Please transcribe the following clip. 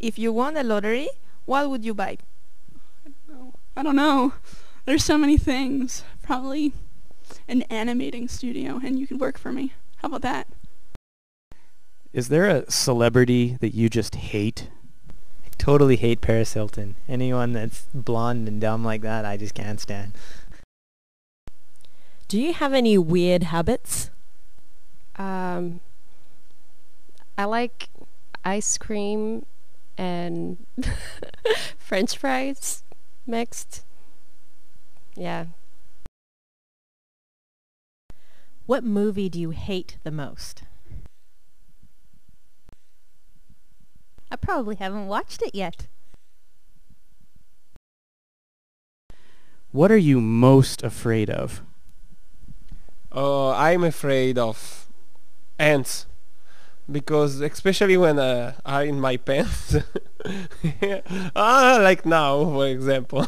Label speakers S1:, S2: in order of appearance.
S1: If you won a lottery, what would you buy?
S2: No, I don't know. There's so many things. Probably an animating studio, and you could work for me. How about that?
S3: Is there a celebrity that you just hate?
S4: I totally hate Paris Hilton. Anyone that's blonde and dumb like that, I just can't stand.
S5: Do you have any weird habits?
S6: I like ice cream and French fries mixed. Yeah.
S5: What movie do you hate the most?
S7: I probably haven't watched it yet.
S3: What are you most afraid of?
S8: Oh, I'm afraid of ants. Because especially when are in my pants. Like now, for example.